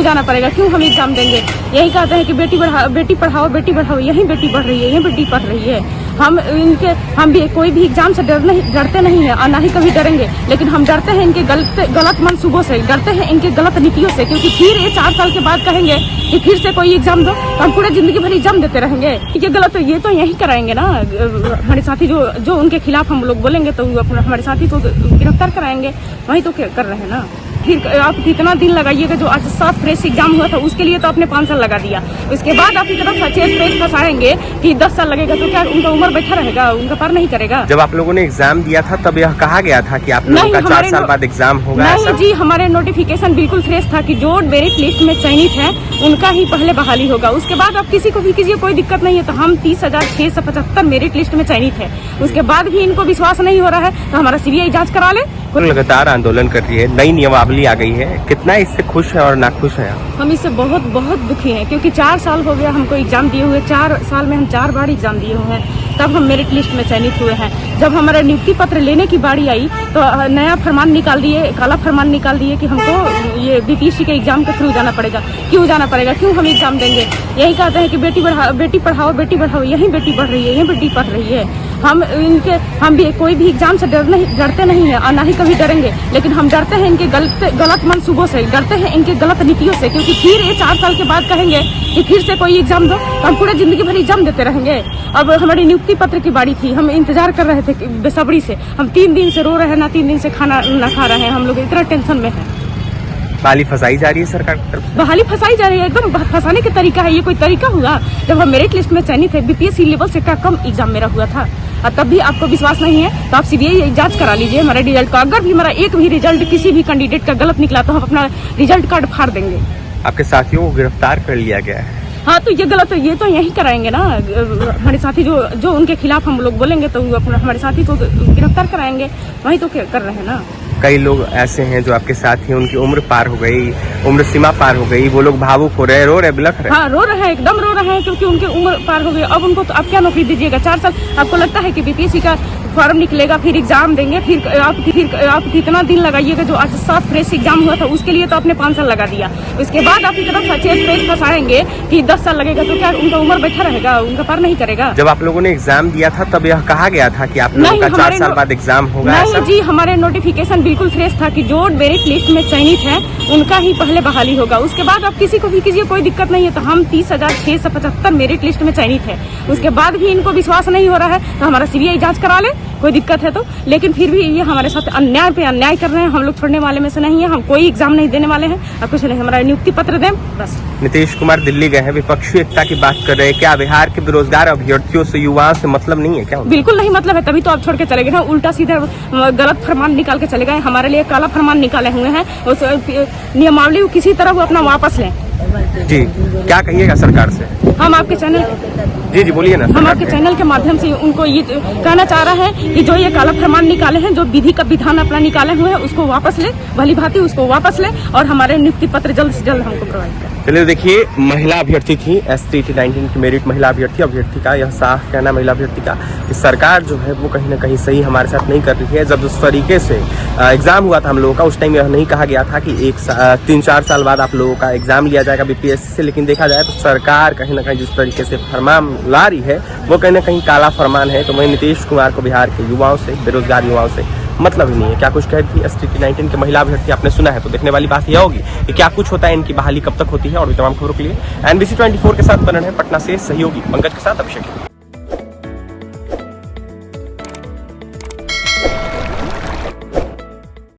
जाना पड़ेगा, क्यों हम एग्जाम देंगे। यही कहते हैं कि बेटी पढ़ाओ बेटी बढ़ाओ, यही बेटी बढ़ रही है, यही बेटी पढ़ रही है। हम भी कोई भी एग्जाम से डरते नहीं है और ना ही कभी डरेंगे, लेकिन हम डरते हैं इनके गलत मंसूबों से, डरते हैं इनके गलत नीतियों से, क्योंकि फिर ये 4 साल के बाद कहेंगे कि फिर से कोई एग्जाम दो, तो हम पूरे जिंदगी भर एग्जाम देते रहेंगे। ये गलत, ये तो यही कराएंगे ना। हमारे साथी जो उनके खिलाफ हम लोग बोलेंगे तो हमारे साथी को गिरफ्तार कराएंगे, वही तो कर रहे हैं ना। फिर आप कितना दिन लगाइएगा, जो आज 7 फ्रेश एग्जाम हुआ था उसके लिए तो आपने 5 साल लगा दिया, उसके बाद आप इतना सचेत फ्रेश फंसाएंगे कि 10 साल लगेगा, तो क्या उनका उम्र बैठा रहेगा, उनका पार नहीं करेगा। जब आप लोगों ने एग्जाम दिया था तब यह कहा गया था कि आप लोगों का 4 साल बाद एग्जाम होगा? नहीं जी, हमारे नोटिफिकेशन बिल्कुल फ्रेश था कि जो मेरिट लिस्ट में चयनित है उनका ही पहले बहाली होगा, उसके बाद आप किसी को भी कीजिए, कोई दिक्कत नहीं है। तो हम 30,675 मेरिट लिस्ट में चयनित है, उसके बाद भी इनको विश्वास नहीं हो रहा है, तो हमारा CBI जांच करा ले। लगातार आंदोलन कर रही है, नई नियमावली आ गई है, कितना इससे खुश है और नाखुश है? हम इससे बहुत दुखी हैं, क्योंकि 4 साल हो गया हमको एग्जाम दिए हुए, 4 साल में हम 4 बार एग्जाम दिए हुए हैं, तब हम मेरिट लिस्ट में चयनित हुए हैं। जब हमारा नियुक्ति पत्र लेने की बारी आई तो नया फरमान निकाल दिए, काला फरमान निकाल दिए कि हमको ये BPSC के एग्जाम के थ्रू जाना पड़ेगा। क्यों जाना पड़ेगा, क्यों हम एग्जाम देंगे। यही कहते हैं कि बेटी पढ़ाओ बेटी बढ़ाओ, यही बेटी बढ़ रही है, यही बेटी पढ़ रही है। हम भी कोई भी एग्जाम से डरते नहीं है और ना ही कभी डरेंगे, लेकिन हम डरते हैं इनके गलत मंसूबों से, डरते हैं इनके गलत नीतियों से, क्योंकि फिर ये 4 साल के बाद कहेंगे कि फिर से कोई एग्जाम दो, तो हम पूरे जिंदगी भर एग्जाम देते रहेंगे। अब हमारी नियुक्ति पत्र की बारी थी, हम इंतजार कर रहे थे बेसब्री से, हम 3 दिन से रो रहे हैं ना, 3 दिन से खाना ना खा रहे हैं, हम लोग इतना टेंशन में है। बहाली फंसाई जा रही है सरकार की तरफ से? बहाली फंसाई जा रही है, एकदम फंसाने का तरीका है। ये कोई तरीका हुआ? जब हम मेरिट लिस्ट में चयनित है, BPSC लेवल से क्या कम एग्जाम मेरा हुआ था, और तब भी आपको विश्वास नहीं है तो आप CBI जांच करा लीजिए हमारे रिजल्ट का। अगर भी हमारा एक भी रिजल्ट किसी भी कैंडिडेट का गलत निकला तो हम अपना रिजल्ट कार्ड फाड़ देंगे। आपके साथियों को गिरफ्तार कर लिया गया है? हाँ, तो ये गलत, ये तो यही कराएंगे ना। हमारे साथी जो उनके खिलाफ हम लोग बोलेंगे तो हमारे साथी को गिरफ्तार कराएंगे, वही तो कर रहे हैं ना। कई लोग ऐसे हैं जो आपके साथ हैं, उनकी उम्र पार हो गई, उम्र सीमा पार हो गई, वो लोग भावुक हो रहे, रो रहे, बिलख रहे। हाँ, रो रहे हैं, एकदम रो रहे हैं, क्योंकि उनकी उम्र पार हो गई। अब उनको तो आप क्या नौकरी दीजिएगा? 4 साल आपको लगता है कि BPSC का फॉर्म निकलेगा, फिर एग्जाम देंगे, फिर आप कितना दिन लगाइएगा, जो आज 7 फ्रेश एग्जाम हुआ था उसके लिए तो आपने 5 साल लगा दिया, उसके बाद आप इतना सचेत फ्रेश फंसाएंगे कि 10 साल लगेगा, तो क्या उनका उम्र बैठा रहेगा, उनका पार नहीं करेगा। जब आप लोगों ने एग्जाम दिया था तब यह कहा गया था कि आप लोगों का 4 साल बाद एग्जाम होगा? नहीं जी, हमारे नोटिफिकेशन बिल्कुल फ्रेश था कि जो मेरिट लिस्ट में चयनित है उनका ही पहले बहाली होगा, उसके बाद आप किसी को भी कीजिए, कोई दिक्कत नहीं है। तो हम 30,675 मेरिट लिस्ट में चयनित है, उसके बाद भी इनको विश्वास नहीं हो रहा है, तो हमारा CBI जांच करा ले, कोई दिक्कत है तो। लेकिन फिर भी ये हमारे साथ अन्याय पे अन्याय कर रहे हैं, हम लोग छोड़ने वाले में से नहीं है, हम कोई एग्जाम नहीं देने वाले हैं, अब कुछ नहीं, हमारा नियुक्ति पत्र दें बस। नीतीश कुमार दिल्ली गए हैं, विपक्षी एकता की बात कर रहे हैं, क्या बिहार के बेरोजगार अभ्यर्थियों से, युवाओं से मतलब नहीं है क्या? बिल्कुल नहीं मतलब है, तभी तो आप छोड़ के चले गए ना, उल्टा सीधा गलत फरमान निकाल के चले गए। हमारे लिए काला फरमान निकाले हुए हैं, उस नियमावली किसी तरह वो अपना वापस लें। जी, क्या कहिएगा सरकार से? हम आपके चैनल जी बोलिए ना। हम आपके चैनल के माध्यम से उनको ये कहना चाह रहे हैं कि जो ये काला फरमान निकाले हैं, जो विधि का विधान अपना निकाले हुए हैं, उसको वापस ले, भली भांति उसको वापस ले, और हमारे नियुक्ति पत्र जल्द से जल्द हमको प्रोवाइड करें। चलिए, देखिए, महिला अभ्यर्थी थी, ST-19 की मेरिट महिला अभ्यर्थी का यह साफ कहना महिला अभ्यर्थी का कि सरकार जो है वो कहीं ना कहीं सही हमारे साथ नहीं कर रही है। जब जिस तरीके से एग्जाम हुआ था हम लोगों का, उस टाइम यह नहीं कहा गया था कि 3-4 साल बाद आप लोगों का एग्जाम लिया जाएगा BPSC से, लेकिन देखा जाए तो सरकार कहीं ना कहीं जिस तरीके से फरमान ला रही है वो कहीं ना कहीं काला फरमान है। तो वही नीतीश कुमार को बिहार के युवाओं से, बेरोजगार युवाओं से मतलब ही नहीं है। क्या कुछ कह रही थी ST-19 के महिला अभ्यर्थी, आपने सुना है, तो देखने वाली बात यह होगी कि क्या कुछ होता है, इनकी बहाली कब तक होती है। और भी तमाम खबरों के लिए NBC 24 के साथ बने हैं पटना से सहयोगी पंकज के साथ अभिषेक।